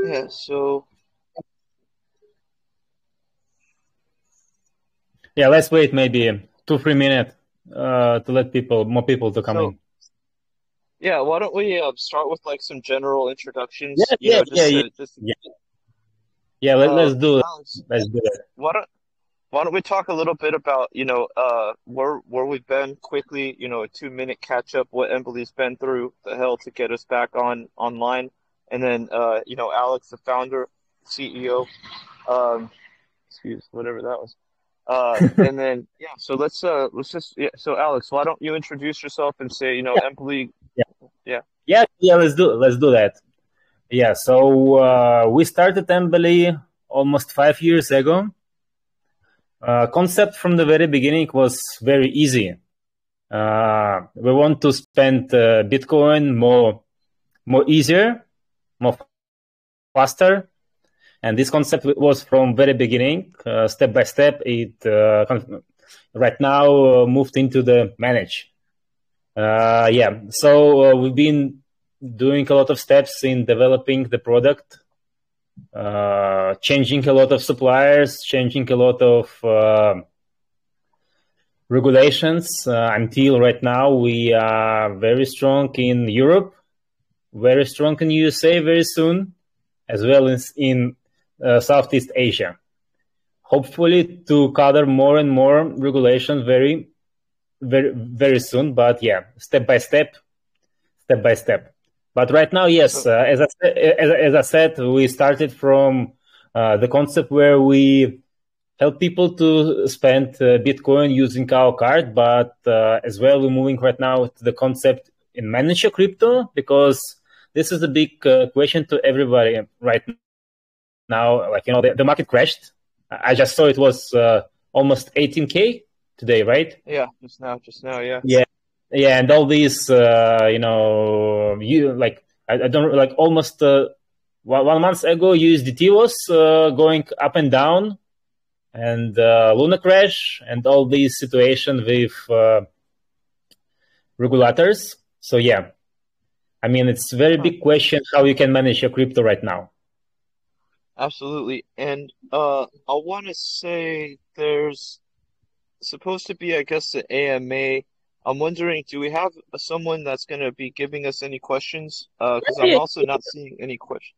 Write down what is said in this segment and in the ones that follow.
Yeah, so Yeah, let's wait maybe 2-3 minutes to let more people to come so in. yeah, why don't we start with like some general Yeah, introductions, yeah, yeah, just yeah, to yeah. Yeah, let's do it. Alex, Let's do it. why don't why don't we talk a little bit about, where we've been quickly, a 2 minute catch up, what Embly's been through the hell to get us back online. And then Alex, the founder, CEO, um, excuse whatever that was. And then yeah, so let's just yeah, so Alex, why don't you introduce yourself and say, Yeah, Embly, yeah, yeah. yeah, yeah. Let's do that. Yeah. So we started Embily almost 5 years ago. Concept from the very beginning was very easy. We want to spend Bitcoin more easier, more faster, and this concept was from very beginning, step by step. It right now moved into the manage. Yeah, so we've been doing a lot of steps in developing the product, changing a lot of suppliers, changing a lot of regulations. Until right now, we are very strong in Europe, very strong in USA very soon, as well as in Southeast Asia. Hopefully to cover more and more regulations very soon. But yeah, step by step, step by step. But right now, yes, So as I said, we started from the concept where we help people to spend Bitcoin using our card, but as well, we're moving right now to the concept in manage your crypto, because this is a big question to everybody right now. Like, the market crashed. I just saw it was almost 18K today, right? yeah, just now, yeah. Yeah, yeah, and all these, you like, I don't like almost 1 month ago, USDT was going up and down, and Luna crash, and all these situations with regulators. So yeah, I mean, it's a very Huh. big question how you can manage your crypto right now. Absolutely. And I want to say there's supposed to be, I guess, an AMA. I'm wondering, do we have someone that's going to be giving us any questions? Because I'm Yeah, also not seeing any questions.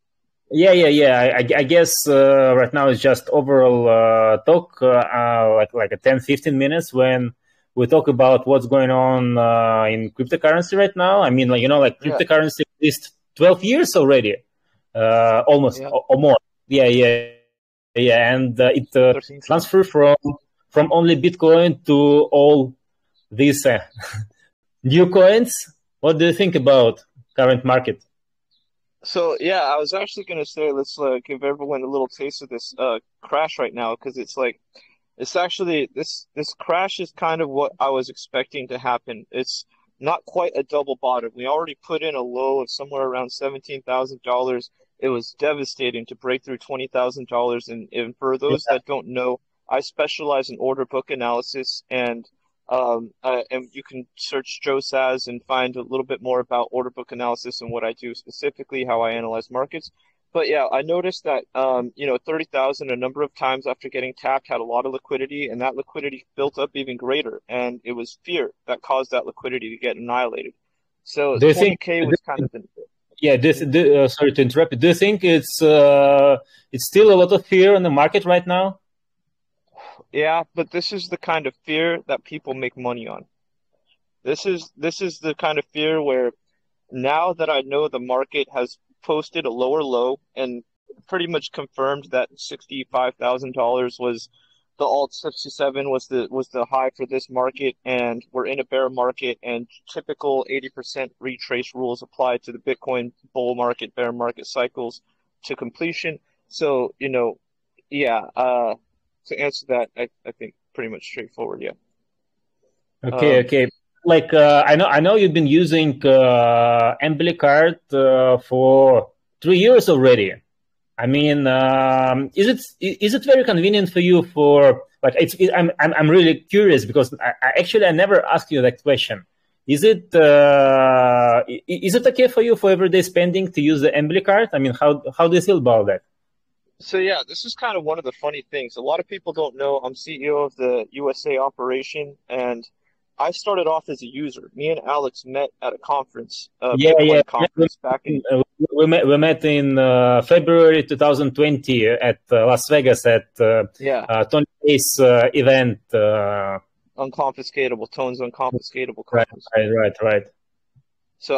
yeah. I guess right now it's just overall talk, like a 10-15 minutes when we talk about what's going on in cryptocurrency right now. I mean, like Yeah, cryptocurrency is 12 years already, almost yeah, or more. Yeah, and it 13. transferred from only Bitcoin to all these new coins. What do you think about current market? So yeah, I was actually going to say let's give everyone a little taste of this crash right now because it's like it's actually this crash is kind of what I was expecting to happen. It's not quite a double bottom. We already put in a low of somewhere around $17,000. It was devastating to break through $20,000. And for those Yeah. that don't know, I specialize in order book analysis, and you can search Joe Saz and find a little bit more about order book analysis and what I do specifically, how I analyze markets. But yeah, I noticed that 30,000 a number of times after getting tapped had a lot of liquidity, and that liquidity built up even greater, and it was fear that caused that liquidity to get annihilated. So Do you think? 20K was kind of the Yeah. Sorry to interrupt you. Do you think it's still a lot of fear in the market right now? yeah, but this is the kind of fear that people make money on. This is the kind of fear where now that I know the market has posted a lower low and pretty much confirmed that $65,000 was the alt 67 was the high for this market, and we're in a bear market, and typical 80% retrace rules apply to the Bitcoin bull market, bear market cycles to completion. So, yeah, to answer that, I think pretty much straightforward, yeah. Okay, Um, okay. Like I know you've been using Embly card for 3 years already. I mean, is it very convenient for you for like I'm really curious because I never asked you that question. Is it okay for you for everyday spending to use the Embly card? I mean, how do you feel about that? So yeah, this is kind of one of the funny things. A lot of people don't know I'm CEO of the USA operation, and I started off as a user. Me and Alex met at a conference, a Yeah, yeah. Bitcoin conference back in We met in February 2020 at Las Vegas at yeah, Tony Hayes event. unconfiscatable, Tone's unconfiscatable Right, conference. right. So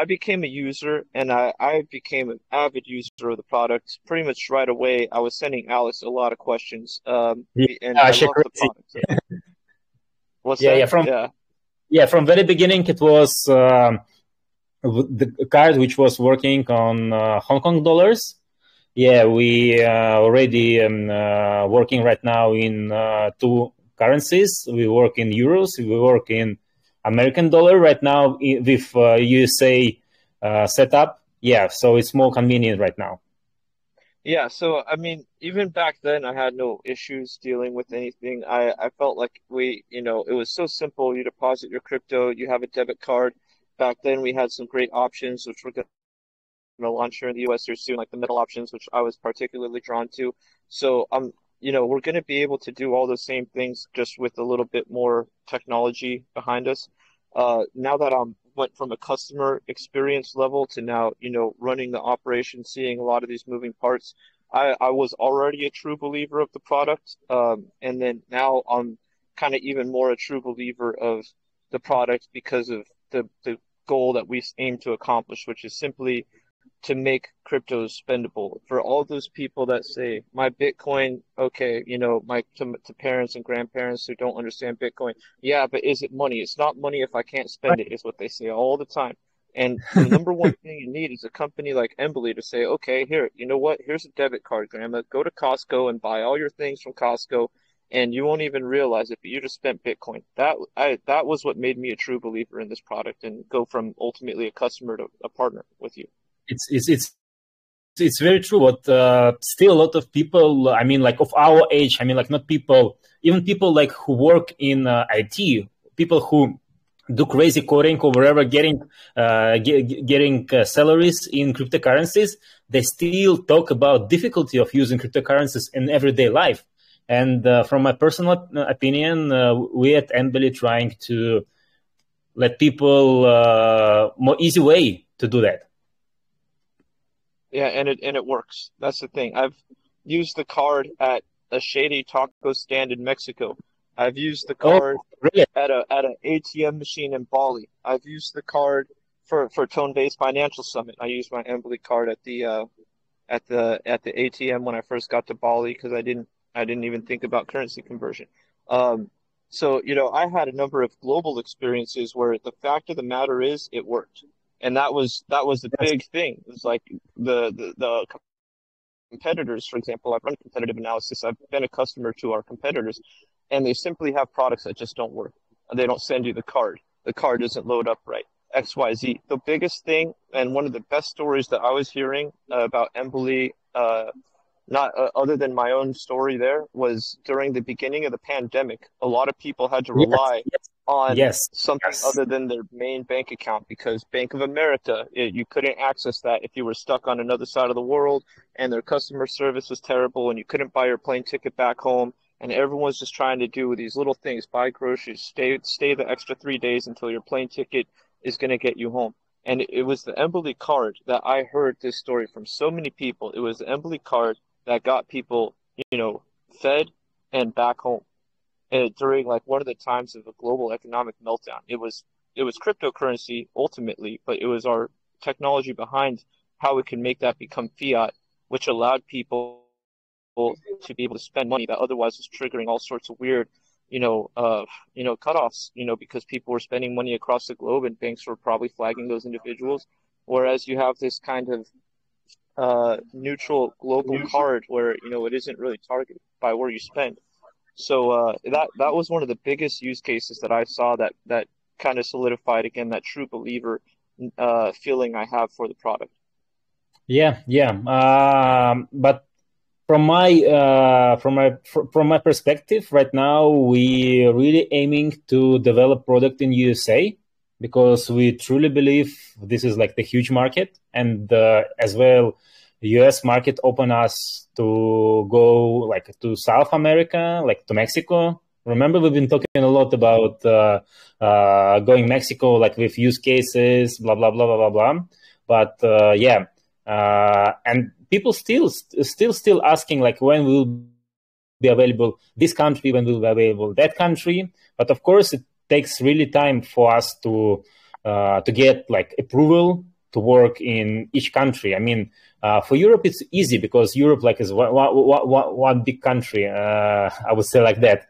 I became a user and I became an avid user of the product pretty much right away. I was sending Alex a lot of questions. Yeah, And I actually love the crazy. product. What's Yeah, that? yeah. From Yeah. yeah, from very beginning, it was the card which was working on Hong Kong dollars. Yeah, we already working right now in two currencies. We work in euros. We work in American dollar right now with USA setup. Yeah, so it's more convenient right now. Yeah, so I mean, even back then I had no issues dealing with anything. I felt like it was so simple. You deposit your crypto, you have a debit card. Back then we had some great options, which we're going to launch here in the US here soon, like the middle options, which I was particularly drawn to. So we're going to be able to do all the same things just with a little bit more technology behind us. Now that I'm went from a customer experience level to now, running the operation, seeing a lot of these moving parts, I was already a true believer of the product. And then now I'm kind of even more a true believer of the product because of the goal that we aim to accomplish, which is simply to make cryptos spendable for all those people that say my Bitcoin, okay, my to parents and grandparents who don't understand Bitcoin. Yeah, but is it money? It's not money if I can't spend it, is what they say all the time. And the number one thing you need is a company like Embily to say, okay, here, you know what? Here's a debit card, Grandma. Go to Costco and buy all your things from Costco, and you won't even realize it, but you just spent Bitcoin. That was what made me a true believer in this product and go from ultimately a customer to a partner with you. It's very true. But still, a lot of people. I mean, like of our age. I mean, like not people, even people like who work in IT, people who do crazy coding or wherever, getting salaries in cryptocurrencies. They still talk about difficulty of using cryptocurrencies in everyday life. And from my personal opinion, we at Embily trying to let people more easy way to do that. Yeah, and it works. That's the thing. I've used the card at a shady taco stand in Mexico. I've used the Oh, card really? at an ATM machine in Bali. I've used the card for Tone-based Financial Summit. I used my Embly card at the ATM when I first got to Bali because I didn't even think about currency conversion. So I had a number of global experiences where the fact of the matter is it worked, and that was the Yes. big thing. It was like the competitors, for example. I've run competitive analysis. I've been a customer to our competitors, and they simply have products that just don't work. They don't send you the card. The card doesn't load up right. XYZ. The biggest thing, and one of the best stories that I was hearing about Embly, not other than my own story there, was during the beginning of the pandemic. A lot of people had to Yes, rely yes, on yes, something yes. other than their main bank account because Bank of America, you couldn't access that if you were stuck on another side of the world, and their customer service was terrible, and you couldn't buy your plane ticket back home. And everyone's just trying to do these little things: buy groceries, stay the extra 3 days until your plane ticket is going to get you home. And it was the Embly card that I heard this story from so many people. It was the Embly card that got people, fed and back home. And during like one of the times of a global economic meltdown, it was cryptocurrency ultimately, but it was our technology behind how we can make that become fiat, which allowed people to be able to spend money that otherwise was triggering all sorts of weird, cutoffs, because people were spending money across the globe and banks were probably flagging those individuals. Whereas you have this kind of neutral global card where it isn't really targeted by where you spend. So that was one of the biggest use cases that I saw that kind of solidified again that true believer feeling I have for the product. Yeah, yeah. But from my perspective, right now we really aiming to develop product in USA. because we truly believe this is like the huge market, and as well, the US market open us to go like to South America, like to Mexico. Remember, we've been talking a lot about going Mexico, like with use cases, blah blah blah blah blah blah. But yeah, and people still asking like when will be available this country, when will be available that country. But of course, it takes really time for us to get like approval to work in each country. I mean, for Europe, it's easy because Europe like is one big country. I would say like that.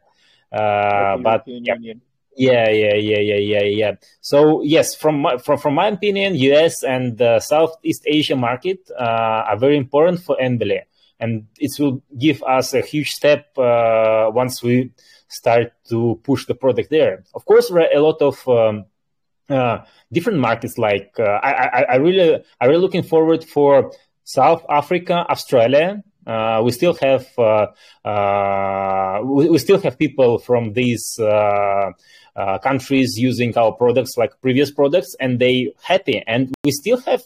Like the But European yeah, Union. yeah. So yes, from my opinion, US and the Southeast Asia market are very important for Embele, and it will give us a huge step once we start to push the product there. Of course, there are a lot of different markets. Like I really looking forward for South Africa, Australia. We still have we still have people from these countries using our products like previous products, and they happy. And we still have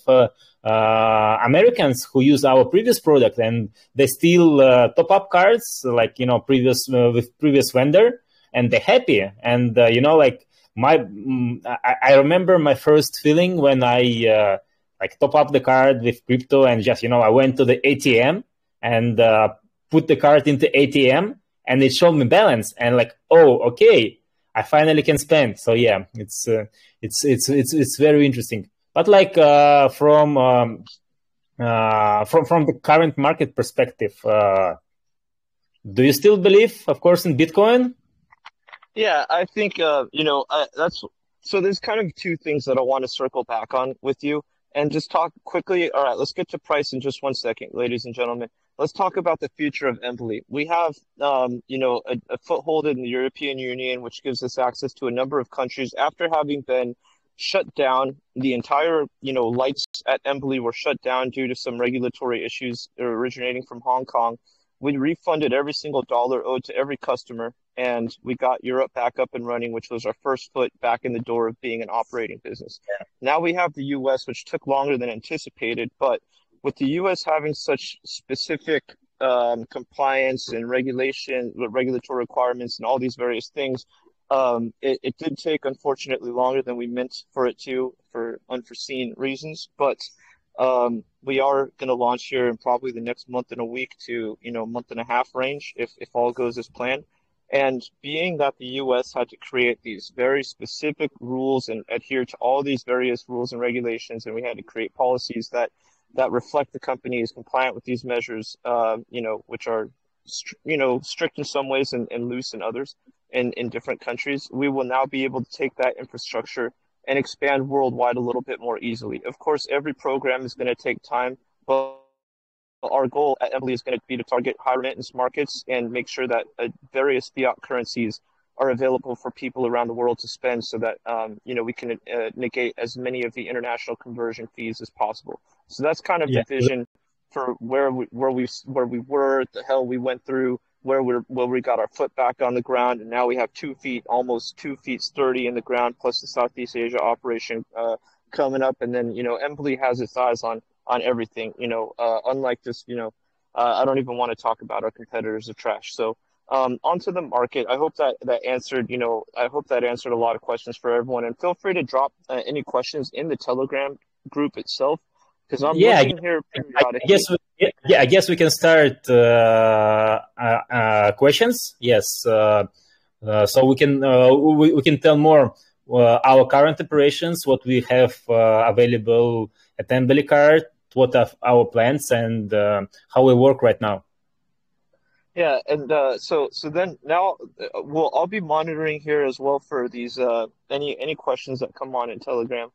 Americans who use our previous product, and they still top up cards like previous with previous vendor, and they're happy. And like I remember my first feeling when I like top up the card with crypto, and just I went to the ATM and put the card into ATM, and it showed me balance, and like, oh, okay, I finally can spend. So yeah, it's very interesting. But like from the current market perspective, do you still believe, of course, in Bitcoin? Yeah, I think that's so. There's kind of two things that I want to circle back on with you and just talk quickly. All right, let's get to price in just one second, ladies and gentlemen. Let's talk about the future of Embly. We have a foothold in the European Union, which gives us access to a number of countries after having been shut down. The entire lights at Embly were shut down due to some regulatory issues originating from Hong Kong. We refunded every single dollar owed to every customer, and we got Europe back up and running, which was our first foot back in the door of being an operating business. Now we have the US, which took longer than anticipated, but with the US having such specific compliance and regulatory requirements, and all these various things, it did take, unfortunately, longer than we meant for it to, for unforeseen reasons. But we are going to launch here in probably the next month and a week to, month and a half range if all goes as planned. And being that the US had to create these very specific rules and adhere to all these various rules and regulations, and we had to create policies that reflect the company is compliant with these measures, which are, strict in some ways and loose in others in different countries, we will now be able to take that infrastructure and expand worldwide a little bit more easily. Of course, every program is going to take time, but our goal at Embly is going to be to target high remittance markets and make sure that various fiat currencies are available for people around the world to spend, so that we can negate as many of the international conversion fees as possible. So that's kind of Yeah. the vision for where we were, the hell we went through, where we got our foot back on the ground, and now we have 2 feet, almost 2 feet sturdy in the ground, plus the Southeast Asia operation coming up, and then Embly has its eyes on everything. Unlike this, I don't even want to talk about our competitors are trash. So onto the market. I hope that answered. I hope that answered a lot of questions for everyone. And feel free to drop any questions in the Telegram group itself, because I'm Yeah, looking here I guess periodically. I guess we can start questions. Yes, so we can tell more our current operations, what we have available at Embly Card, what are our plans, and how we work right now. Yeah, and so then now I'll be monitoring here as well for these any questions that come on in Telegram.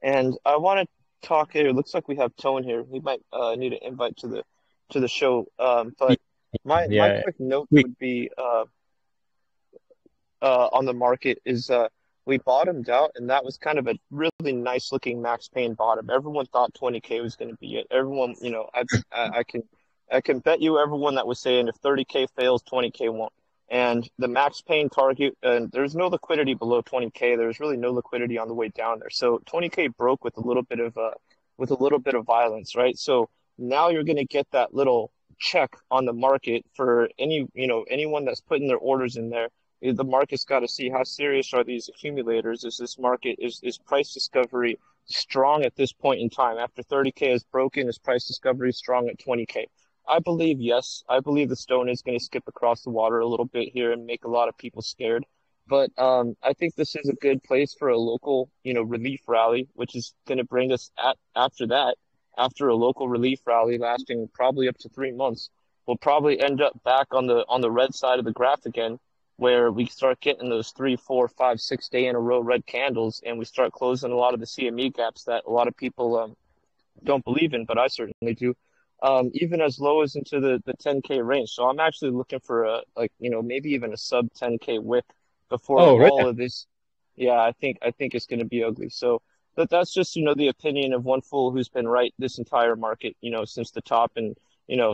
And I want to talk here. It looks like we have Tone here. He might need an invite to the show. But my Yeah, quick note we, would be on the market is we bottomed out, and that was kind of a really nice looking max pain bottom. Everyone thought 20K was going to be it. Everyone, I can bet you everyone that was saying if 30K fails, 20K won't. And the max pain target, and there's no liquidity below 20K. There's really no liquidity on the way down there. So 20K broke with a little bit of violence, right? So now you're going to get that little check on the market for anyone that's putting their orders in there. The market's got to see how serious are these accumulators. Is this market is price discovery strong at this point in time? After 30K is broken, is price discovery strong at 20K? I believe yes. I believe the stone is going to skip across the water a little bit here and make a lot of people scared. But I think this is a good place for a local, relief rally, which is going to bring us after that, after a local relief rally lasting probably up to 3 months, we'll probably end up back on the red side of the graph again, where we start getting those 3, 4, 5, 6 day in a row red candles, and we start closing a lot of the CME gaps that a lot of people don't believe in, but I certainly do. Even as low as into the 10K range. So I'm actually looking for maybe even a sub 10K wick before Oh, all really? of this. Yeah, I think it's going to be ugly. So that's just, the opinion of one fool who's been right this entire market, since the top. And,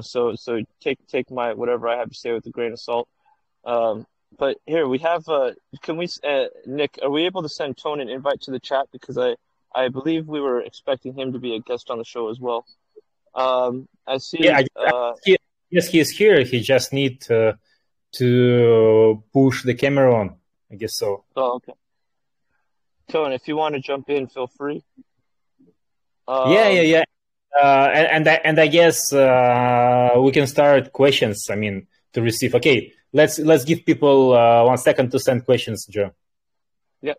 so take my, whatever I have to say with a grain of salt. But here we have, Nick, are we able to send Tone an invite to the chat? Because I believe we were expecting him to be a guest on the show as well. I Yeah, see. yes, he's here. He just need to push the camera on. I guess so. Oh, okay. Tone, if you want to jump in, feel free. Yeah. And I guess we can start questions. I mean, to receive. Okay, let's give people 1 second to send questions, Joe. Yeah.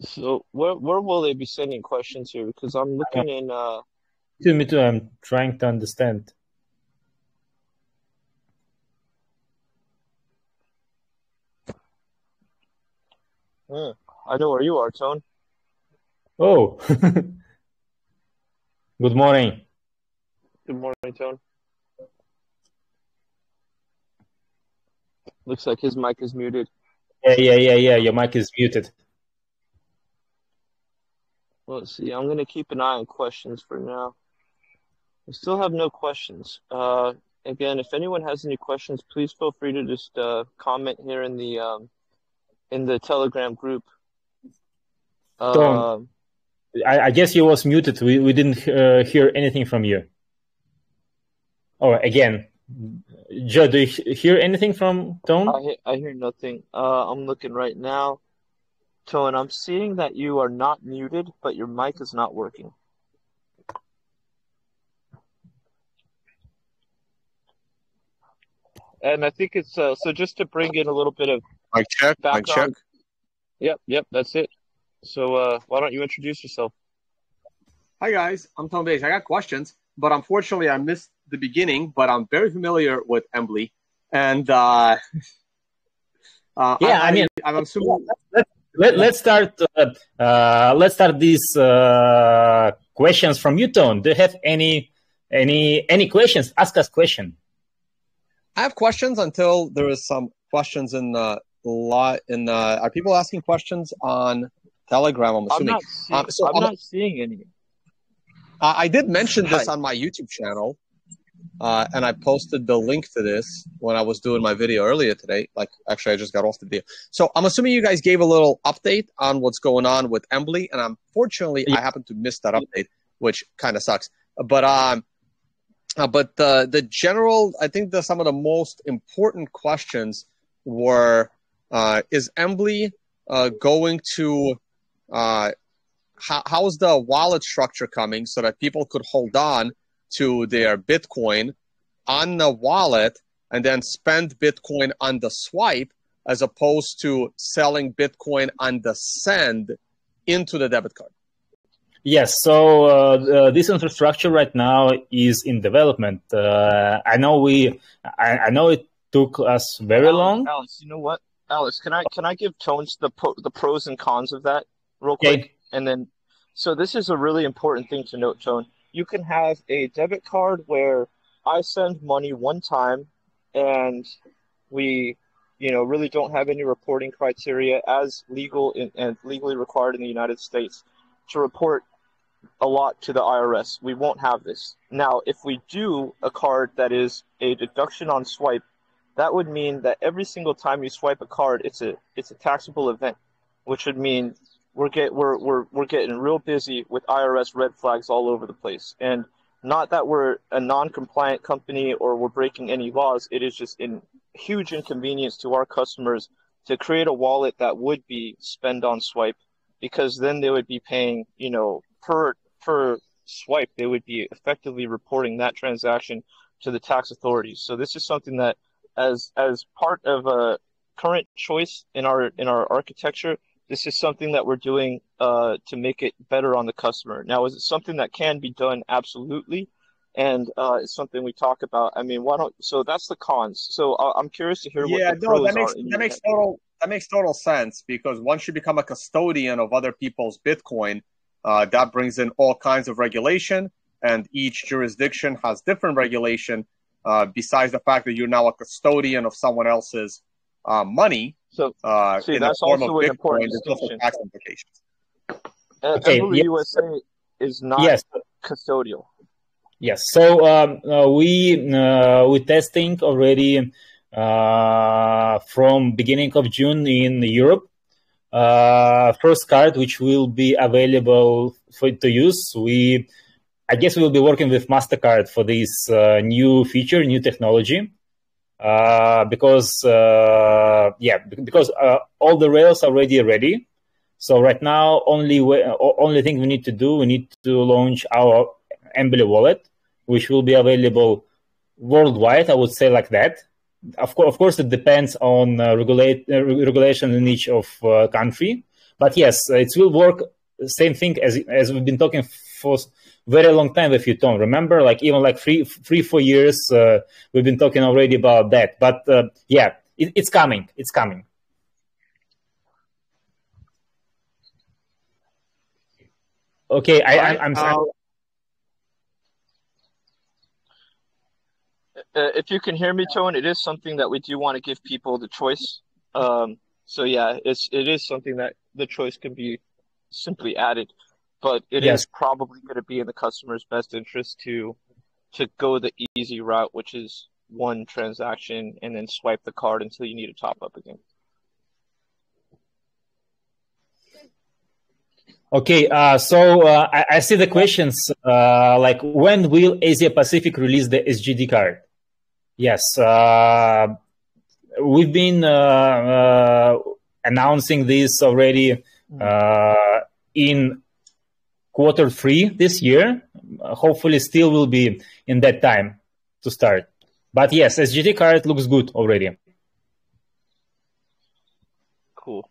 So where will they be sending questions here? Because I'm looking in. Me too. I'm trying to understand. I know where you are, Tone. Oh, good morning. Good morning, Tone. Looks like his mic is muted. Yeah. Your mic is muted. Let's see. I'm gonna keep an eye on questions for now. I still have no questions. Again, if anyone has any questions, please feel free to just comment here in the Telegram group. Tone, I guess you was muted. We didn't hear anything from you. Oh, again, Joe, do you hear anything from Tone? I hear nothing. I'm looking right now. Tone, I'm seeing that you are not muted, but your mic is not working. And I think it's so just to bring in a little bit of Mic check. background. Yep, that's it. So why don't you introduce yourself? Hi guys, I'm Tom Beige. I got questions, but unfortunately I missed the beginning. But I'm very familiar with Embily, and Yeah, I'm assuming. Let's start. Let's start these questions from you, Tone. Do you have any questions? Ask us question. I have questions until there is some questions in the lot. Are people asking questions on Telegram? I'm assuming. I'm not seeing any. I did mention this on my YouTube channel, and I posted the link to this when I was doing my video earlier today. Like, actually, I just got off the video. So I'm assuming you guys gave a little update on what's going on with Embily, and unfortunately, I happened to miss that update, which kind of sucks. But the general, I think some of the most important questions were: is Embily going to how's the wallet structure coming so that people could hold on to their Bitcoin on the wallet and then spend Bitcoin on the swipe, as opposed to selling Bitcoin on the send into the debit card? Yes, so this infrastructure right now is in development. I know it took us very long. Alex, you know what? Alex, can I give Tones the pros and cons of that real quick? And then, so this is a really important thing to note, Tone. You can have a debit card where I send money one time and we, really don't have any reporting criteria as legal and legally required in the United States to report a lot to the IRS. We won't have this. Now, if we do a card that is a deduction on swipe that would mean that every single time you swipe a card, it's a taxable event, which would mean we're getting real busy with IRS red flags all over the place. And not that we're a non-compliant company or we're breaking any laws. It is just a huge inconvenience to our customers to create a wallet that would be spend on swipe, because then they would be paying, per swipe, they would be effectively reporting that transaction to the tax authorities. So this is something that, as part of a current choice in our architecture, this is something that we're doing to make it better on the customer. Now, is it something that can be done? Absolutely. And it's something we talk about. I mean, so that's the cons. So I'm curious to hear what the pros are. That makes total sense, because once you become a custodian of other people's Bitcoin, that brings in all kinds of regulation, and each jurisdiction has different regulation. Besides the fact that you're now a custodian of someone else's money, so in the that's form of also an Bitcoin, important there's also distinction. tax implications. Embily USA is not custodial. Yes. So we're testing already from beginning of June in Europe. First card which will be available to use. I guess we'll be working with MasterCard for this new feature, new technology. Because all the rails are already ready. So right now, only thing we need to launch our Embily wallet, which will be available worldwide. I would say like that. Of course, it depends on regulation in each of country. But yes, it will work. Same thing as we've been talking for very long time with you, Tom. Remember, like even like 3-4 years, we've been talking already about that. But it's coming. It's coming. Okay, I'm sorry. If you can hear me, Tone, it is something that we do want to give people the choice. So yeah, it is something that the choice can be simply added, but it is probably going to be in the customer's best interest to go the easy route, which is one transaction and then swipe the card until you need to top up again. Okay, so I see the questions, like when will Asia Pacific release the SGD card? Yes, we've been announcing this already in Q3 this year. Hopefully still will be in that time to start. But yes, SGD card looks good already. Cool.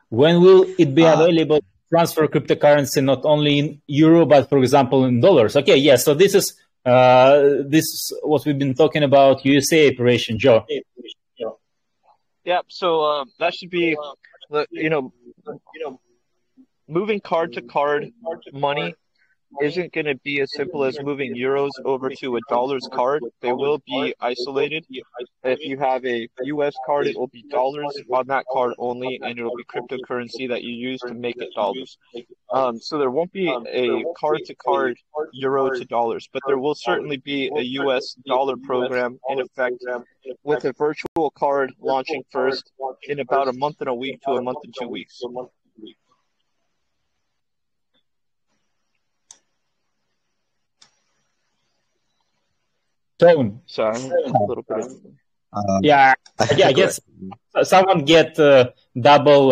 When will it be available to transfer cryptocurrency not only in euro, but for example in dollars? Okay, yes. So this is what we've been talking about, USA operation, Joe. Yeah. So that should be, moving card to card money isn't going to be as simple as moving euros over to a dollars card. They will be isolated. If you have a US card, it will be dollars on that card only, and it will be cryptocurrency that you use to make it dollars. So there won't be a card-to-card euro to dollars, but there will certainly be a US dollar program in effect with a virtual card launching first in about a month and a week to a month and 2 weeks. Tone. So a little bit of I guess someone get double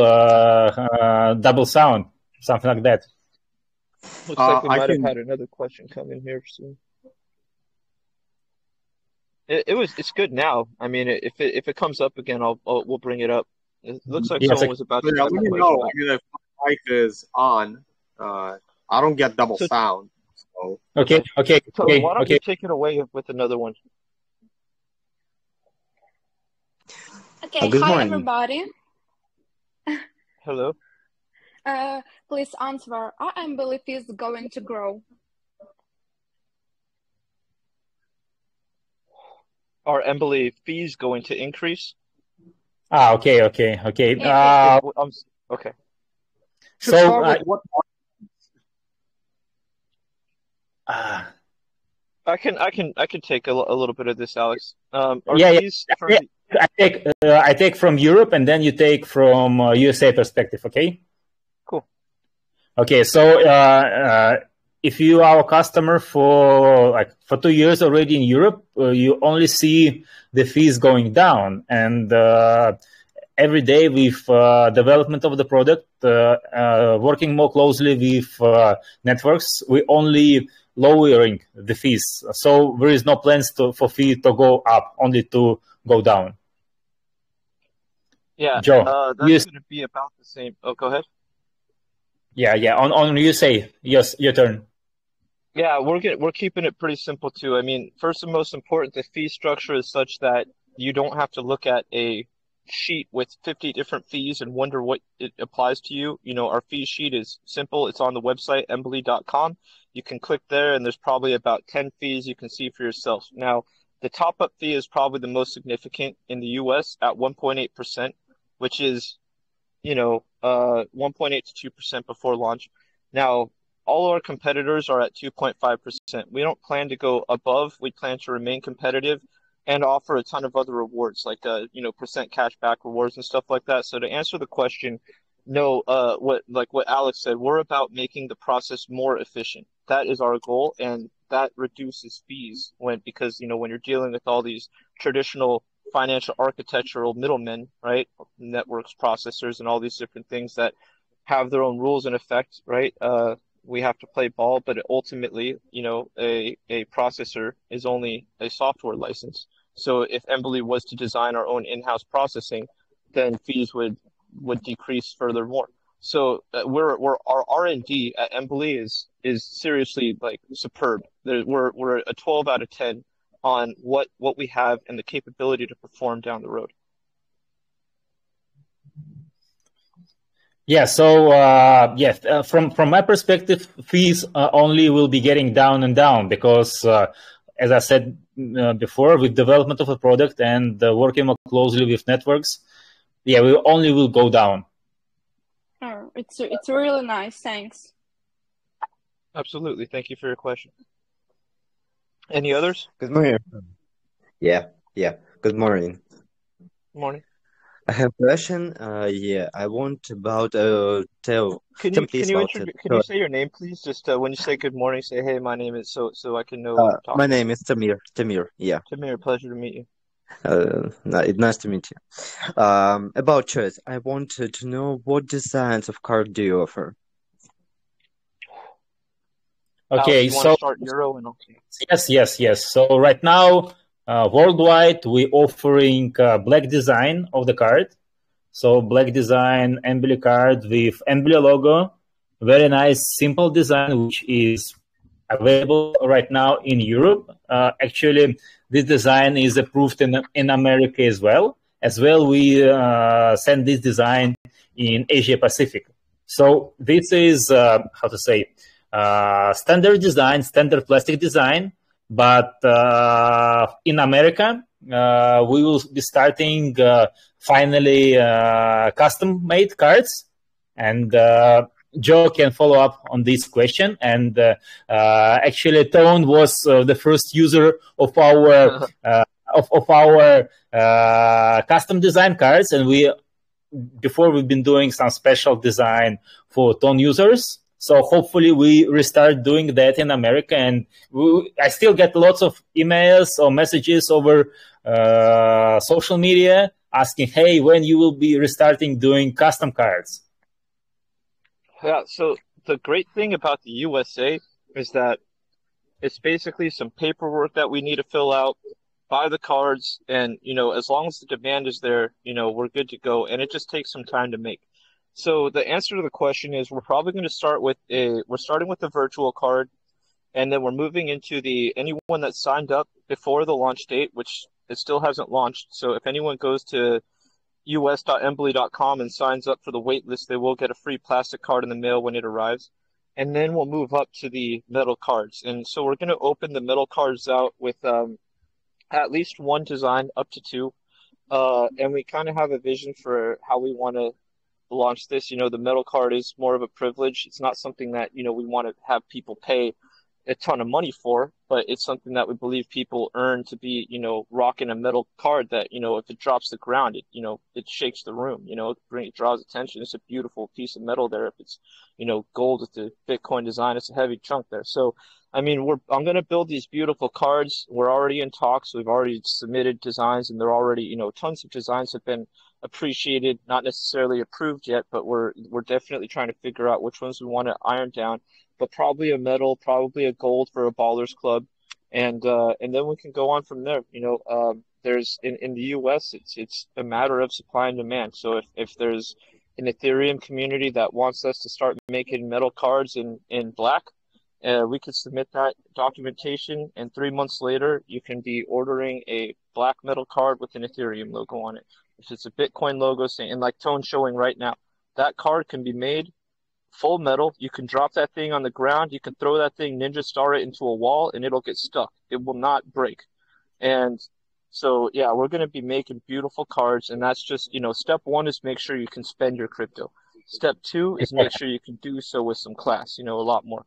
sound, something like that. Looks like we might have had another question come in here soon. It's good now. I mean, if it comes up again, we'll bring it up. It looks like someone was about to ask a question. I mean, if my mic is on, I don't get double sound. So. Okay. So why don't you take it away with another one? Okay, good hi morning. everybody. Hello. Please answer. Are Embily fees going to grow? Are Embily fees going to increase? Okay. Okay. So I can take a little bit of this, Alex. Our Yeah, fees for yeah. the I take from Europe, and then you take from USA perspective. Okay. cool. Okay. So if you are a customer for 2 years already in Europe, you only see the fees going down, and every day with development of the product, working more closely with networks, we only lowering the fees. So there is no plans for fee to go up, only to go down. Yeah, Joe, that's going to be about the same. Oh, go ahead. yeah. On you say yes, your turn. Yeah, we're keeping it pretty simple too. I mean, first and most important, the fee structure is such that you don't have to look at a sheet with 50 different fees and wonder what it applies to you. You know, our fee sheet is simple. It's on the website, embily.com. You can click there and there's probably about 10 fees you can see for yourself. Now, the top-up fee is probably the most significant in the US at 1.8%, which is 1.8 to 2% before launch. Now, all our competitors are at 2.5%. We don't plan to go above. We plan to remain competitive and offer a ton of other rewards like percent cashback rewards and stuff like that. So to answer the question, no, what Alex said, we're about making the process more efficient. That is our goal, and that reduces fees because when you're dealing with all these traditional financial architectural middlemen, right? Networks, processors, and all these different things that have their own rules in effect, right? We have to play ball, but ultimately, a processor is only a software license. So if Embly was to design our own in-house processing, then fees would decrease furthermore. So our R&D at Embly is seriously like superb. We're a 12 out of 10 on what we have and the capability to perform down the road. Yeah. So yes, from my perspective, fees only will be getting down and down because, as I said before, with development of a product and working more closely with networks, yeah, we only will go down. Oh, it's really nice. Thanks. Absolutely. Thank you for your question. Any others? Good morning. Yeah. Good morning. Good morning. I have a question. I want about tell Can tell you me please can you about introduce? Can you so, say your name, please? Just when you say good morning, say, "Hey, my name is," so I can know who I'm my talking to. name is Tamir. Tamir. Yeah. Tamir, pleasure to meet you. Nice to meet you. About choice, I wanted to know what designs of card do you offer? Alex, Okay. you want to So start Euro and okay. yes. So right now, worldwide, we're offering black design of the card. So black design Embly card with Embly logo, very nice, simple design, which is available right now in Europe. Actually, this design is approved in America as well. As well, we send this design in Asia Pacific. So this is standard design, standard plastic design. But in America, we will be starting finally custom made cards, and Joe can follow up on this question. And actually, Tone was the first user of our custom design cards, and before we've been doing some special design for Tone users. So hopefully we restart doing that in America, and I still get lots of emails or messages over social media asking, "Hey, when you will be restarting doing custom cards?" Yeah. So the great thing about the USA is that it's basically some paperwork that we need to fill out, buy the cards, and as long as the demand is there, we're good to go, and it just takes some time to make. So the answer to the question is we're probably going to we're starting with the virtual card, and then we're moving into anyone that signed up before the launch date, which it still hasn't launched. So if anyone goes to us.embly.com and signs up for the wait list, they will get a free plastic card in the mail when it arrives. And then we'll move up to the metal cards. And so we're going to open the metal cards out with at least one design, up to two. And we kind of have a vision for how we want to launch this. The metal card is more of a privilege. It's not something that, we want to have people pay a ton of money for, but it's something that we believe people earn to be, rocking a metal card that, if it drops the ground, it shakes the room, it draws attention. It's a beautiful piece of metal there. If it's, gold with the Bitcoin design, it's a heavy chunk there. So, I mean, I'm going to build these beautiful cards. We're already in talks. We've already submitted designs, and they're already, tons of designs have been appreciated, not necessarily approved yet, but we're definitely trying to figure out which ones we want to iron down. But probably a metal, probably a gold for a Ballers Club, and then we can go on from there. There's in the U.S. it's a matter of supply and demand. So if there's an Ethereum community that wants us to start making metal cards in black, we could submit that documentation, and 3 months later you can be ordering a black metal card with an Ethereum logo on it. If it's a Bitcoin logo, and like Tone's showing right now, that card can be made full metal. You can drop that thing on the ground. You can throw that thing ninja star it into a wall, and it'll get stuck. It will not break. And so, yeah, we're going to be making beautiful cards, and that's just, step one is make sure you can spend your crypto. Step two is make sure you can do so with some class, a lot more.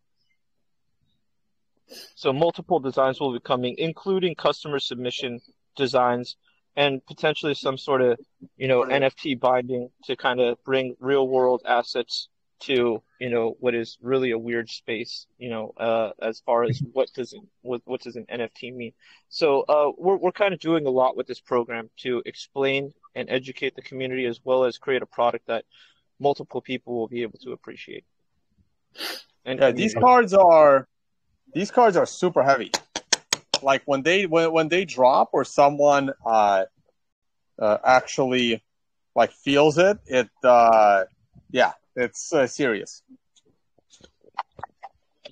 So multiple designs will be coming, including customer submission designs, and potentially some sort of, NFT binding to kind of bring real world assets to, what is really a weird space, as far as what does an NFT mean. So we're kind of doing a lot with this program to explain and educate the community, as well as create a product that multiple people will be able to appreciate. And yeah, these cards are super heavy. Like when they drop, or someone actually like feels it, it's serious.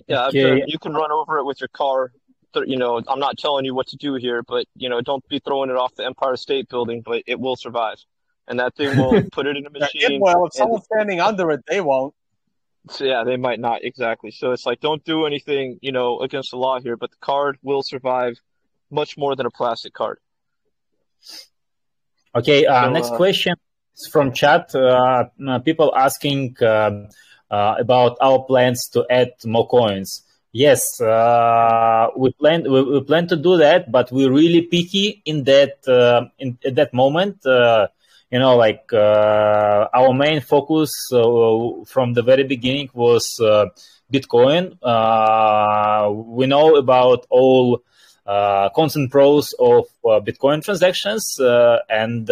Yeah, Okay. you can run over it with your car. I'm not telling you what to do here, but don't be throwing it off the Empire State Building, but it will survive. And that thing will put it in a machine. Well, if someone's standing under it, they won't. So yeah, they might not, exactly. So it's like, don't do anything, against the law here, but the card will survive much more than a plastic card. Okay, next question is from chat. People asking about our plans to add more coins. Yes, we plan to do that, but we're really picky in that at that moment. Our main focus from the very beginning was Bitcoin. We know about all cons and pros of Bitcoin transactions, and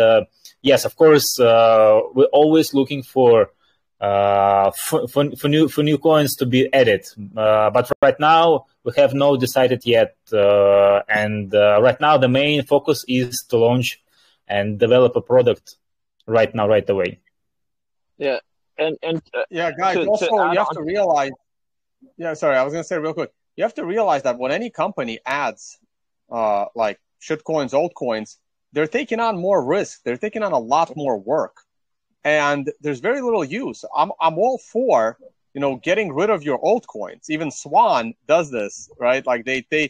yes, of course, we're always looking for new coins to be added. But right now we have no decided yet, and right now the main focus is to launch and develop a product right away. Yeah, and guys. You have to realize. Yeah, sorry, I was going to say real quick. You have to realize that when any company adds, like shitcoins, altcoins, they're taking on more risk. They're taking on a lot more work, and there's very little use. I'm all for getting rid of your altcoins. Even Swan does this, right? Like they're 100%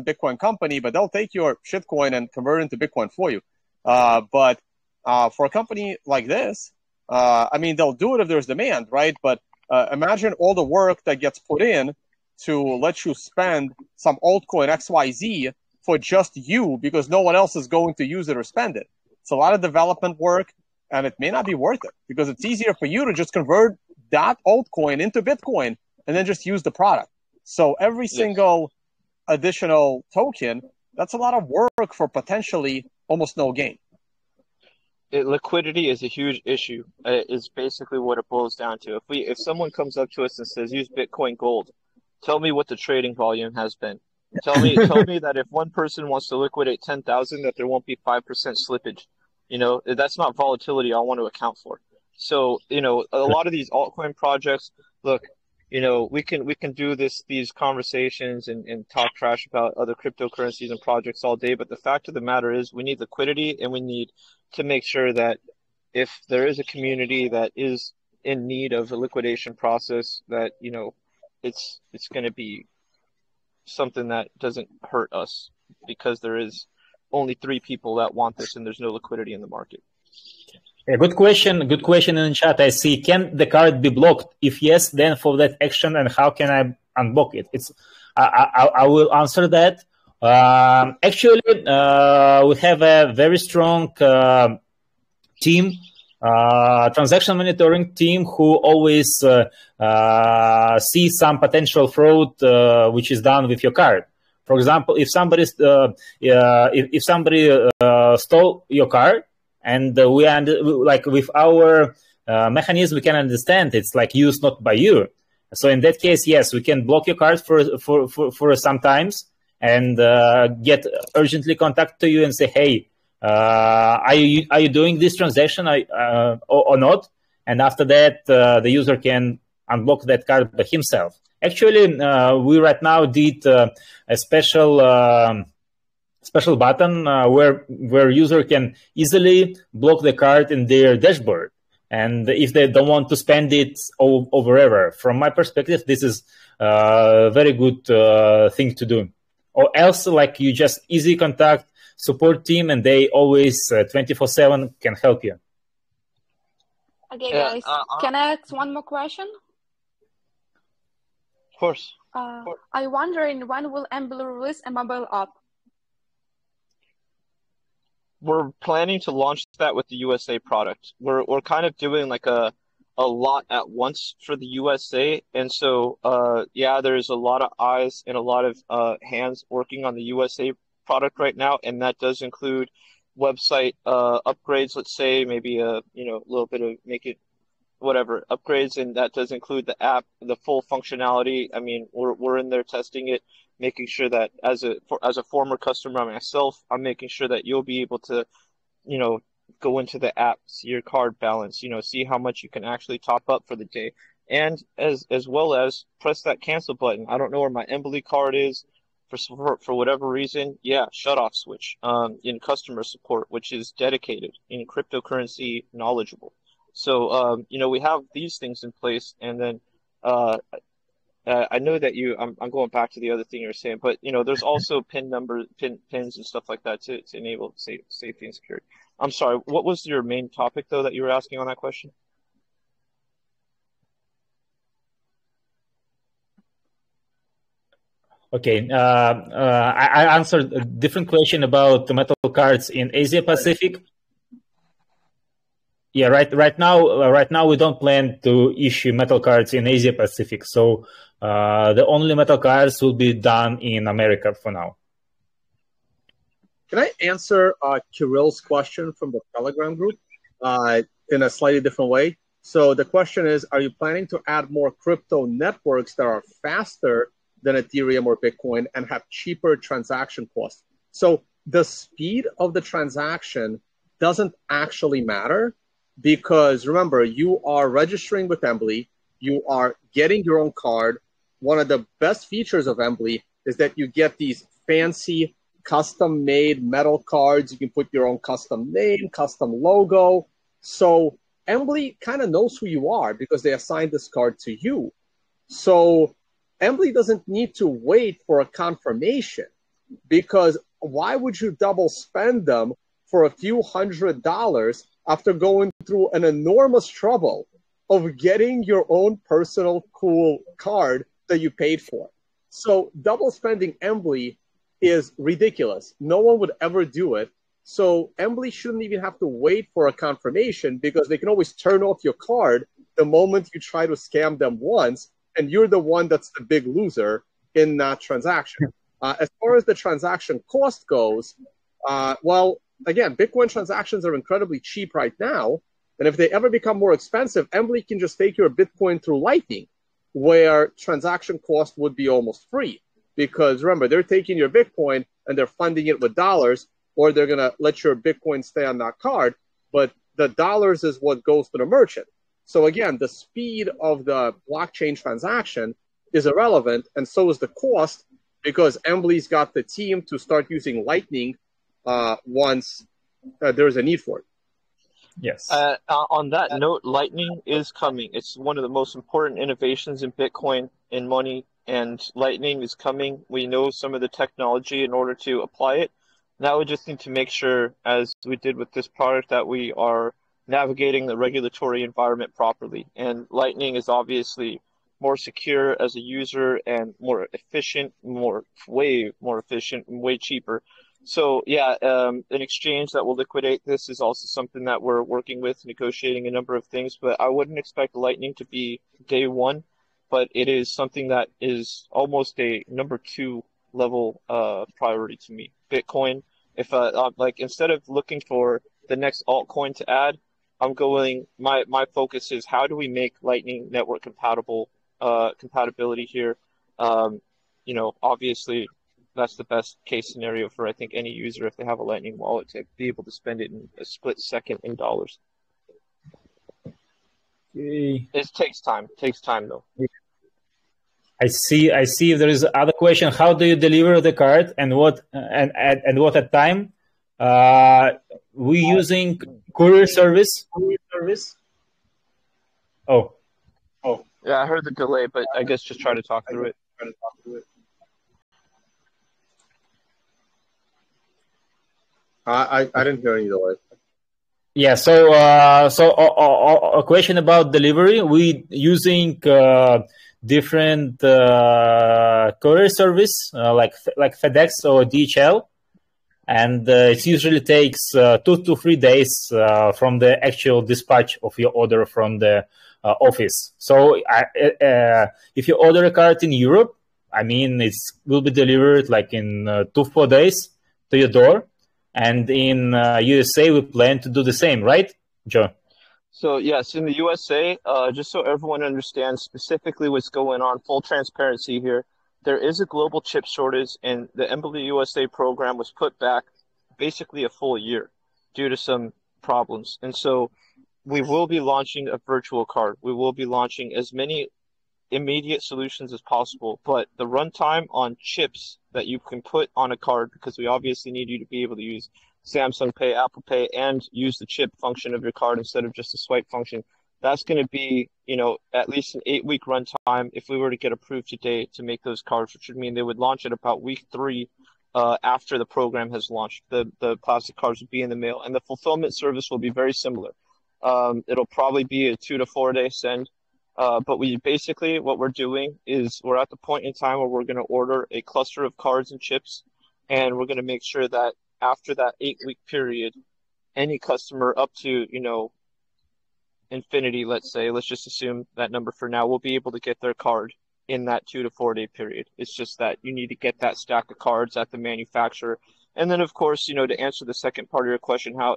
Bitcoin company, but they'll take your shitcoin and convert it into Bitcoin for you. But for a company like this, they'll do it if there's demand, right? But imagine all the work that gets put in to let you spend some altcoin XYZ for just you, because no one else is going to use it or spend it. It's a lot of development work, and it may not be worth it, because it's easier for you to just convert that altcoin into Bitcoin and then just use the product. So every single additional token, that's a lot of work for potentially almost no gain. Liquidity is a huge issue. Is basically what it boils down to. If someone comes up to us and says, use Bitcoin Gold, tell me what the trading volume has been. Tell me that if one person wants to liquidate 10,000, that there won't be 5% slippage. That's not volatility I want to account for. So, a lot of these altcoin projects, look, we can do these conversations and talk trash about other cryptocurrencies and projects all day, but the fact of the matter is we need liquidity, and we need to make sure that if there is a community that is in need of a liquidation process, that it's going to be something that doesn't hurt us, because there is only 3 people that want this, and there's no liquidity in the market. Yeah, good question in the chat. I see. Can the card be blocked? If yes, then for that action, and how can unblock it. I will answer that. Actually, we have a very strong team, transaction monitoring team, who always see some potential fraud which is done with your card. For example, if somebody stole your card, and like with our mechanism, we can understand it's like used not by you. So in that case, yes, we can block your card for some times and get urgently contact to you and say, hey, are you doing this transaction or not? And after that, the user can unblock that card by himself. Actually, we right now did a special button where user can easily block the card in their dashboard. And if they don't want to spend it over ever, from my perspective, this is a very good thing to do. Or else, like, you just easy contact support team, and they always 24/7 can help you. Okay, guys, can I ask one more question? Of course. I'm wondering, when will Embily release a mobile app? We're planning to launch that with the USA product. We're kind of doing like a lot at once for the USA, and so yeah, there's a lot of eyes and a lot of hands working on the USA product right now, and that does include website upgrades. Let's say maybe a little bit of make it whatever upgrades, and that does include the app, the full functionality. I mean, we're in there testing it, making sure that as a former customer myself, I'm making sure that you'll be able to, go into the app, see your card balance, see how much you can actually top up for the day, and as well as press that cancel button. I don't know where my Embily card is. For whatever reason, yeah, shut off switch in customer support, which is dedicated in cryptocurrency knowledgeable. So, we have these things in place, and then I know that I'm going back to the other thing you were saying, but there's also pins and stuff like that to enable safety and security. I'm sorry, what was your main topic though that you were asking on that question? Okay, I answered a different question about the metal cards in Asia Pacific. Yeah, right now we don't plan to issue metal cards in Asia Pacific. So the only metal cards will be done in America for now. Can I answer Kirill's question from the Telegram group in a slightly different way? So the question is, are you planning to add more crypto networks that are faster than Ethereum or Bitcoin and have cheaper transaction costs? So the speed of the transaction doesn't actually matter, because remember, you are registering with Embily, you are getting your own card. One of the best features of Embily is that you get these fancy custom-made metal cards. You can put your own custom name, custom logo. So Embily kind of knows who you are because they assigned this card to you. So Embily doesn't need to wait for a confirmation, because why would you double spend them for a few $100s after going through an enormous trouble of getting your own personal cool card that you paid for? So double spending Embily is ridiculous. No one would ever do it. So Embily shouldn't even have to wait for a confirmation, because they can always turn off your card the moment you try to scam them once, and you're the one that's the big loser in that transaction. As far as the transaction cost goes, well, again, Bitcoin transactions are incredibly cheap right now. And if they ever become more expensive, Embily can just take your Bitcoin through Lightning, where transaction cost would be almost free. Because remember, they're taking your Bitcoin and they're funding it with dollars, or they're going to let your Bitcoin stay on that card. But the dollars is what goes to the merchant. So again, the speed of the blockchain transaction is irrelevant, and so is the cost, because Embily's got the team to start using Lightning once there's a need for it. Yes. On that note, Lightning is coming. It's one of the most important innovations in Bitcoin and money, and Lightning is coming. We know some of the technology in order to apply it. Now we just need to make sure, as we did with this product, that we are navigating the regulatory environment properly. And Lightning is obviously more secure as a user and more efficient, way more efficient and way cheaper. So yeah, an exchange that will liquidate this is also something that we're working with, negotiating a number of things, but I wouldn't expect Lightning to be day one, but it is something that is almost a number two level priority to me. Bitcoin, if like instead of looking for the next altcoin to add, I'm going my focus is how do we make Lightning Network compatibility here. Obviously that's the best case scenario for I think any user if they have a Lightning wallet to be able to spend it in a split second in dollars. Okay. It takes time. It takes time though. I see. There is other question. How do you deliver the card, and what at time? We using courier service. Oh. Yeah, I heard the delay, but I guess just try to talk through it. I didn't hear any delay. Yeah. So a question about delivery. We using different courier service like FedEx or DHL, and it usually takes 2 to 3 days from the actual dispatch of your order from the office. So if you order a card in Europe, I mean, it will be delivered like in 2-4 days to your door. And in USA, we plan to do the same, right, Joe? So yes, in the USA, just so everyone understands specifically what's going on, full transparency here, there is a global chip shortage, and the Embily USA program was put back basically a full year due to some problems. And so we will be launching a virtual card. We will be launching as many immediate solutions as possible, but the runtime on chips that you can put on a card, because we obviously need you to be able to use Samsung Pay, Apple Pay, and use the chip function of your card instead of just the swipe function. That's going to be, at least an 8-week runtime if we were to get approved today to make those cards, which would mean they would launch at about week 3 after the program has launched. The plastic cards would be in the mail, and the fulfillment service will be very similar. It'll probably be a 2 to 4 day send. But what we're doing is we're at the point in time where we're going to order a cluster of cards and chips, and we're going to make sure that after that 8-week period, any customer up to, infinity, let's just assume that number for now, will be able to get their card in that 2 to 4 day period. It's just that you need to get that stack of cards at the manufacturer. And then, of course, to answer the second part of your question, how,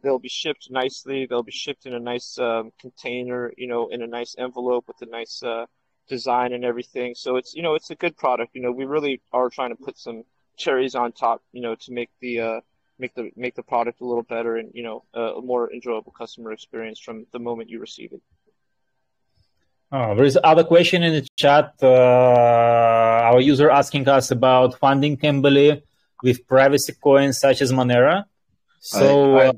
they'll be shipped nicely. They'll be shipped in a nice container, in a nice envelope with a nice design and everything. So it's a good product. We really are trying to put some cherries on top, to make the product a little better and a more enjoyable customer experience from the moment you receive it. There is other question in the chat. Our user asking us about funding Embily with privacy coins such as Monero. So,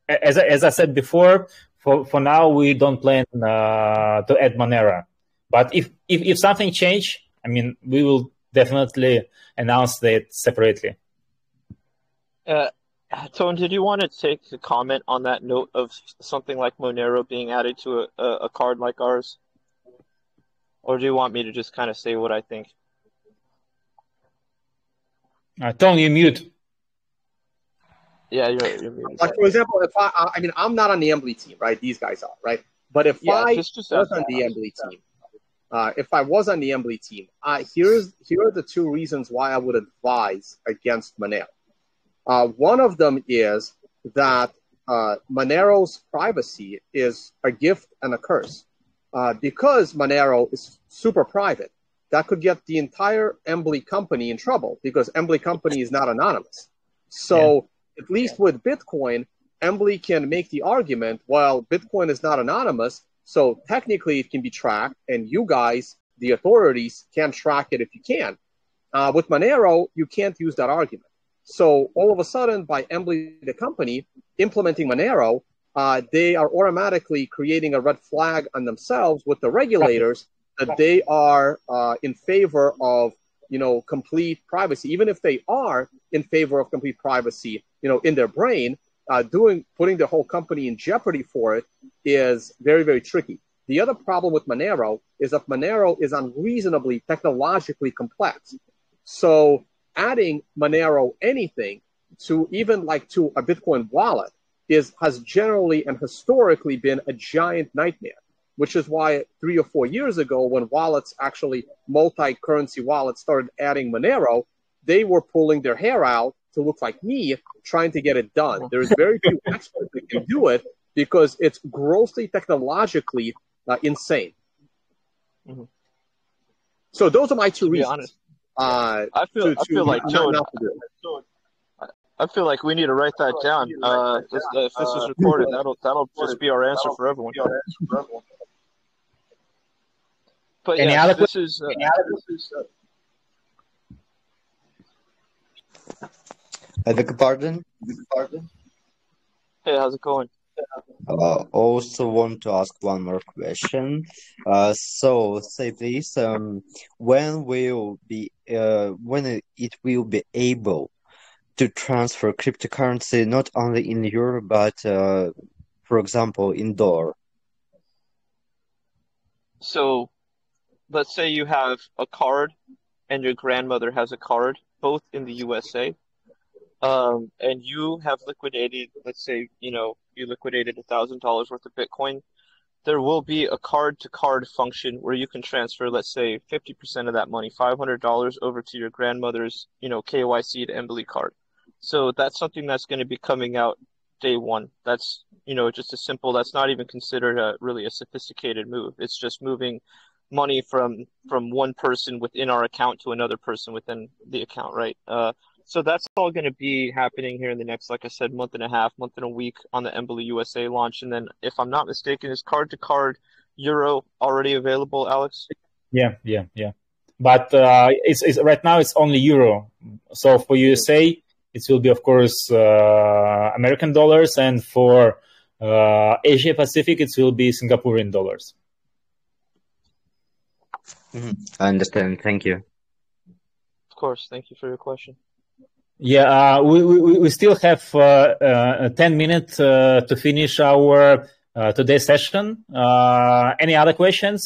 as I said before, for now we don't plan to add Monero. But if something change, I mean, we will definitely announce that separately. Tone, did you want to take a comment on that note of something like Monero being added to a card like ours? Or do you want me to just kind of say what I think? Tone, you mute. Yeah, you're muted. Like, for example, if I'm not on the Embly team, right? These guys are, right? But if I was on the Embly team, here are the 2 reasons why I would advise against Monero. One of them is that Monero's privacy is a gift and a curse. Because Monero is super private, that could get the entire Embly company in trouble because Embly company is not anonymous. So at least with Bitcoin, Embly can make the argument, well, Bitcoin is not anonymous, so technically it can be tracked, and you guys, the authorities, can track it if you can. With Monero, you can't use that argument. So all of a sudden, by Embly, the company, implementing Monero, they are automatically creating a red flag on themselves with the regulators that they are in favor of, complete privacy. Even if they are in favor of complete privacy, in their brain, putting the whole company in jeopardy for it is very, very tricky. The other problem with Monero is that Monero is unreasonably technologically complex. So adding Monero anything to even like to a Bitcoin wallet has generally and historically been a giant nightmare, which is why 3 or 4 years ago, when wallets actually multi-currency wallets started adding Monero, they were pulling their hair out to look like me trying to get it done. There's very few experts that can do it because it's grossly technologically insane. Mhm. So those are my two To be reasons. honest, I I feel like Toad. not to do it. I feel like we need to write that down. If this is recorded, that'll just be our answer for everyone. But Any yes, other this questions? is I beg your pardon. hey, how's it going? Also want to ask one more question. So say please, when it will be able to transfer cryptocurrency not only in euro but, for example, in dollar? So let's say you have a card and your grandmother has a card, both in the USA. And you have liquidated, let's say, you liquidated $1,000 worth of Bitcoin. There will be a card-to-card function where you can transfer, let's say, 50% of that money, $500 over to your grandmother's, KYC to Embily card. So that's something that's going to be coming out day one. That's, just a simple, that's not even considered really a sophisticated move. It's just moving money from one person within our account to another person within the account, right? So that's all going to be happening here in the next, like I said, month and a half, month and a week on the Embily USA launch. And then, if I'm not mistaken, is card-to-card Euro already available, Alex? Yeah. But it's right now it's only euro. So for USA, it will be of course American dollars, and for Asia Pacific, it will be Singaporean dollars. I understand. Thank you. Of course. Thank you for your question. Yeah, we still have 10 minutes to finish our today's session. Any other questions?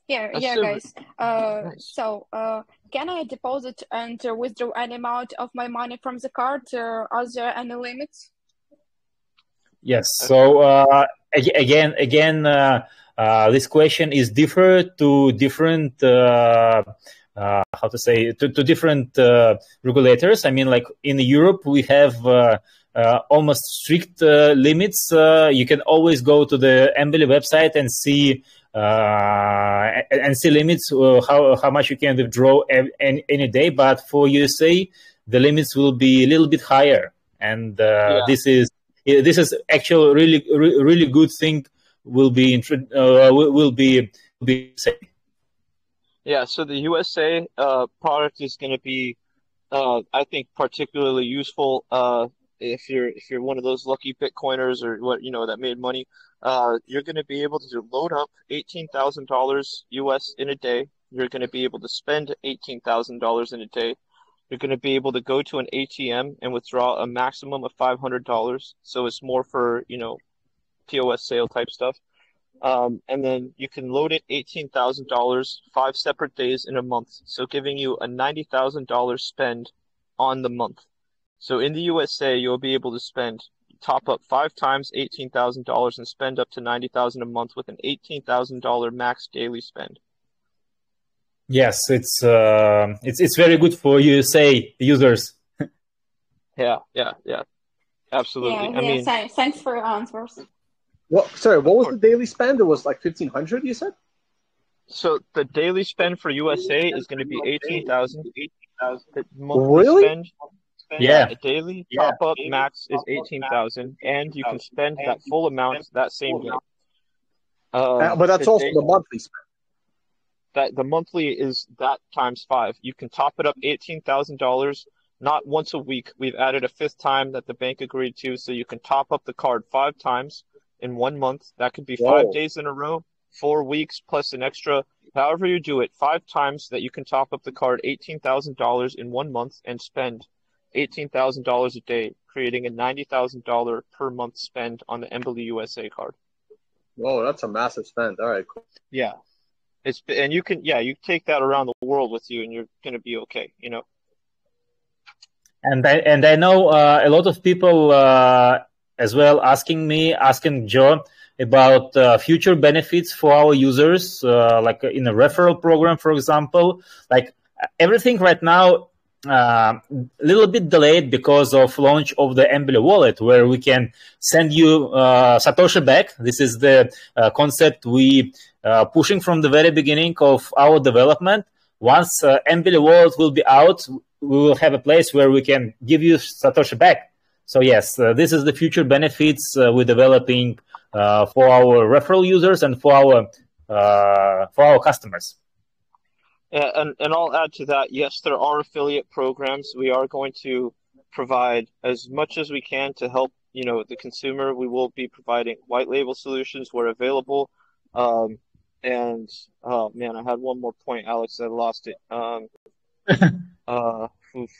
Yeah, guys. So, can I deposit and withdraw any amount of my money from the card? Are there any limits? Yes. So again, this question is different to different to different regulators. I mean, like in Europe, we have almost strict limits. You can always go to the Embily website and see limits how much you can withdraw any day. But for USA, the limits will be a little bit higher, and this is actually really good thing. Will be safe. Yeah, so the USA product is going to be, I think, particularly useful if you're one of those lucky Bitcoiners or that made money. You're going to be able to load up $18,000 US in a day. You're going to be able to spend $18,000 in a day. You're going to be able to go to an ATM and withdraw a maximum of $500. So it's more for POS sale type stuff. And then you can load it $18,000 5 separate days in a month, so giving you a $90,000 spend on the month. So in the USA, you'll be able to top up 5 times $18,000 and spend up to $90,000 a month with an $18,000 max daily spend. Yes, it's very good for USA users. Yeah, absolutely. Thanks for your answers. Well, sorry, what was the daily spend? It was like 1,500, you said? So the daily spend for USA is going to be 18,000. The Really? spend, the daily top up max is 18,000, and you can spend that full amount that same day. But that's also the monthly spend. That the monthly is that times 5. You can top it up $18,000, not once a week. We've added a 5th time that the bank agreed to, so you can top up the card 5 times in 1 month. That could be 5 days in a row, 4 weeks plus an extra. However you do it, 5 times that you can top up the card $18,000 in 1 month and spend $18,000 a day, creating a $90,000 per month spend on the Embily USA card. Whoa, that's a massive spend. All right, cool. Yeah. And you can, you take that around the world with you and you're going to be okay, you know? And I know a lot of people as well asking Joe about future benefits for our users, like in a referral program, for example. Like everything right now, a little bit delayed because of launch of the Embily wallet, where we can send you Satoshi back. This is the concept we pushing from the very beginning of our development. Once Embily wallet will be out, we will have a place where we can give you Satoshi back. So yes, this is the future benefits we're developing for our referral users and for our customers. And I'll add to that. Yes, there are affiliate programs. We are going to provide as much as we can to help, the consumer. We will be providing white label solutions where available. And oh man, I had one more point, Alex. I lost it. All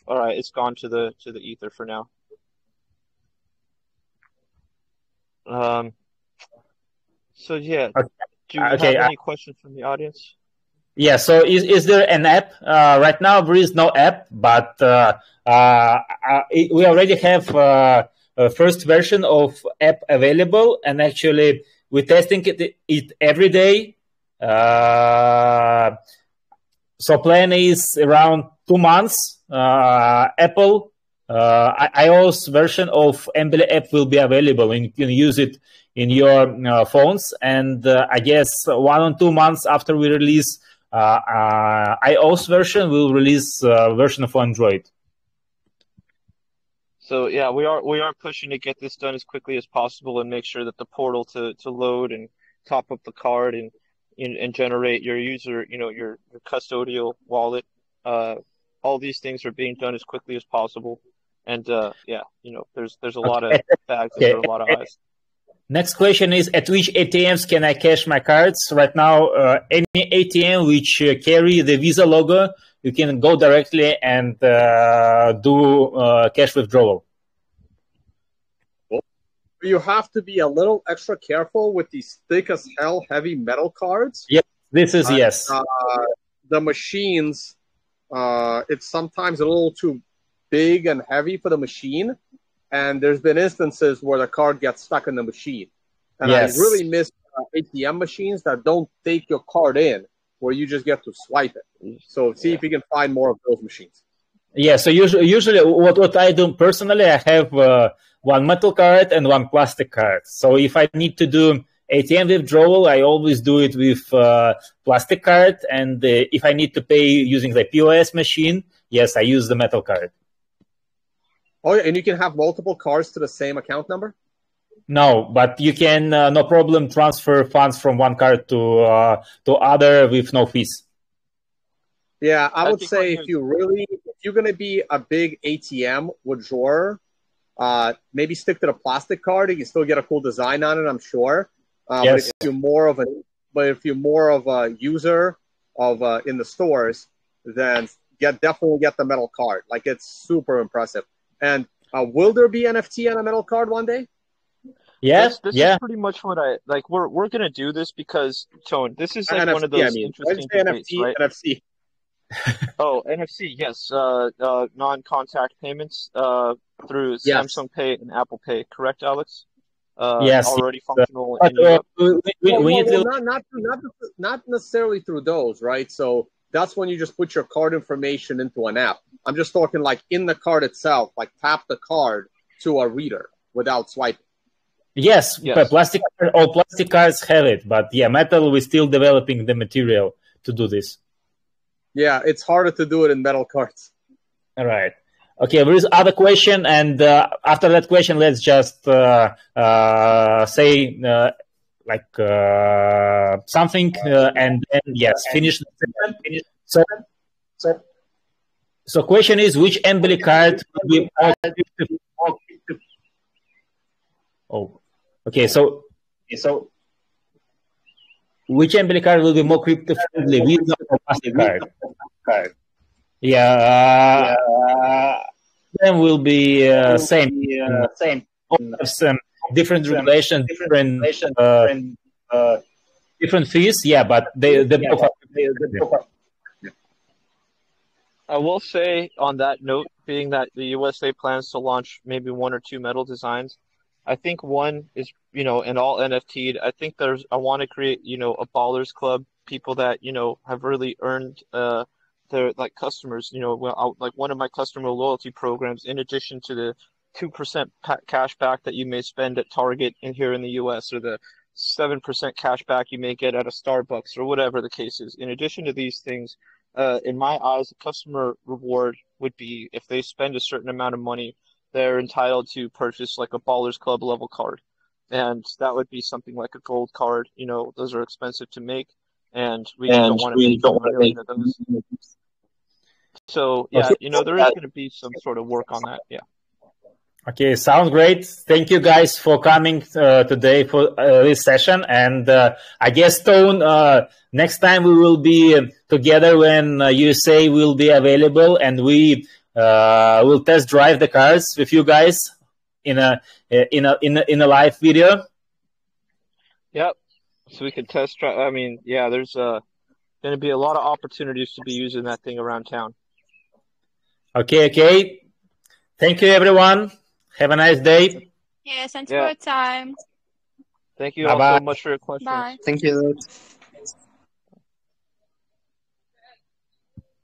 right, it's gone to the ether for now. So yeah, do you have any questions from the audience? Yeah. So is there an app? Right now there is no app, but we already have a first version of app available, and actually we're testing it every day. So plan is around 2 months. Apple iOS version of Embily app will be available, and you can use it in your phones. And I guess 1 or 2 months after we release iOS version, we'll release version of Android. So yeah, we are pushing to get this done as quickly as possible and make sure that the portal to load and top up the card and generate your user, your custodial wallet. All these things are being done as quickly as possible. And there's a lot of bags and there are a lot of eyes. Next question is, at which ATMs can I cash my cards? Right now, any ATM which carry the Visa logo, you can go directly and do cash withdrawal. You have to be a little extra careful with these thick as hell heavy metal cards. Yes, this is yes. The machines, it's sometimes a little too big and heavy for the machine. And there's been instances where the card gets stuck in the machine. And yes. I really miss ATM machines that don't take your card in, where you just get to swipe it. So see if you can find more of those machines. Yeah, so usually what I do personally, I have one metal card and one plastic card. So if I need to do ATM withdrawal, I always do it with plastic card. And if I need to pay using the POS machine, yes, I use the metal card. Oh, and you can have multiple cards to the same account number? No, but you can, no problem, transfer funds from one card to other with no fees. Yeah, I would say if you're going to be a big ATM withdrawer, maybe stick to the plastic card. You can still get a cool design on it, I'm sure. Yes. But if you're more of a user of in the stores, then definitely get the metal card. Like, it's super impressive. And will there be NFT on a metal card one day? Yes, this is pretty much what I like. We're gonna do this because, Tone, this is like NFC, one of those interesting debates, NFT, right? NFC. Oh, NFC, yes. Non-contact payments through Samsung Pay and Apple Pay, correct, Alex? Yes. Already functional in Europe. Not necessarily through those, right? So that's when you just put your card information into an app. I'm just talking like in the card itself, like tap the card to a reader without swiping. Yes. All plastic cards have it, but yeah, metal, we're still developing the material to do this. Yeah, it's harder to do it in metal cards. All right. Okay, there is other question, and after that question, let's just say something, and then yes, finish the session. So question is, which Embily card will be more crypto? Oh, okay. So which Embily card will be more crypto friendly, Visa or Mastercard? Yeah. them will be same. Some different regulations, different fees. Yeah, but they both are. I will say on that note, being that the USA plans to launch maybe one or two metal designs, I think one is, and all NFT'd. I think I want to create, a ballers club, people that, have really earned their like customers, like one of my customer loyalty programs, in addition to the 2% cash back that you may spend at Target here in the US, or the 7% cash back you may get at a Starbucks, or whatever the case is. In addition to these things, in my eyes, a customer reward would be if they spend a certain amount of money, they're entitled to purchase like a Ballers Club level card. And that would be something like a gold card. Those are expensive to make, and we just don't want to make a million of those. So, yeah, there is going to be some sort of work on that. Yeah. Okay, sounds great. Thank you guys for coming today for this session. And I guess, Stone, next time we will be together when USA will be available, and we will test drive the cars with you guys in a live video. Yep. So we can test drive. I mean, yeah, there's going to be a lot of opportunities to be using that thing around town. Okay. Thank you, everyone. Have a nice day. Yeah, thanks for your time. Thank you all so much for your questions. Bye. Thank you.